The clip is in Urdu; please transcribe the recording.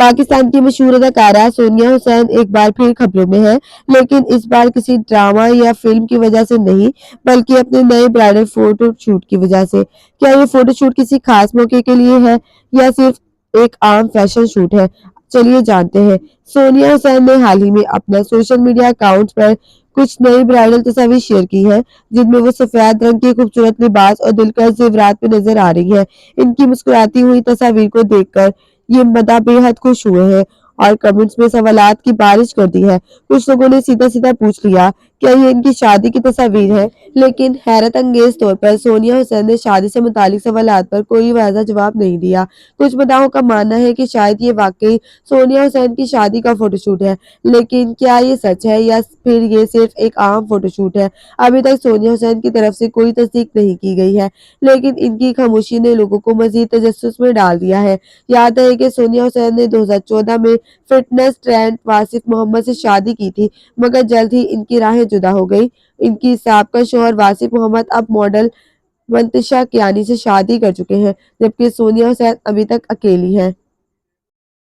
پاکستان کی مشہور اداکارہ سونیا حسین ایک بار پھر خبروں میں ہے، لیکن اس بار کسی ڈرامہ یا فلم کی وجہ سے نہیں، بلکہ اپنے نئے برائڈل فوٹو شوٹ کی وجہ سے۔ کیا یہ فوٹو شوٹ کسی خاص موقع کے لیے ہے یا صرف ایک عام فیشن شوٹ ہے؟ چلیے جانتے ہیں۔ سونیا حسین نے حال ہی میں اپنا سوشل میڈیا اکاؤنٹ پر کچھ نئی برائڈل تصاویر شیئر کی ہیں، جن میں وہ سفید رنگ کے خوبصورت لباس اور دلکش زیورات میں نظر آ رہی ہیں۔ ان کی مسکراتی ہوئی تصاویر کو دیکھ کر یہ مداح بے حد خوش ہوئے ہیں اور کمنٹس میں سوالات کی بارش کر دی ہے۔ کچھ لوگوں نے سیدھا سیدھا پوچھ لیا کیا یہ ان کی شادی کی تصاویر ہے، لیکن حیرت انگیز طور پر سونیا حسین نے شادی سے متعلق سوالات پر کوئی واضح جواب نہیں دیا۔ کچھ مداحوں کا ماننا ہے کہ شاید یہ واقعی سونیا حسین کی شادی کا فوٹو شوٹ ہے، لیکن کیا یہ سچ ہے یا پھر یہ صرف ایک عام فوٹو شوٹ ہے؟ ابھی تک سونیا حسین کی طرف سے کوئی تصدیق نہیں کی گئی ہے، لیکن ان کی خاموشی نے لوگوں کو مزید تجسس میں ڈال دیا ہے۔ یاد ہے کہ سونیا حسین نے 2014 میں فٹنس ٹرینڈ واصف محمد سے شادی کی تھی، مگر جلد ہی ان کی راہیں جدا ہو گئی۔ ان کی سابقہ شوہر واصف محمد اب ماڈل منتشا کیانی سے شادی کر چکے ہیں، جبکہ سونیا حسین ابھی تک اکیلی ہیں۔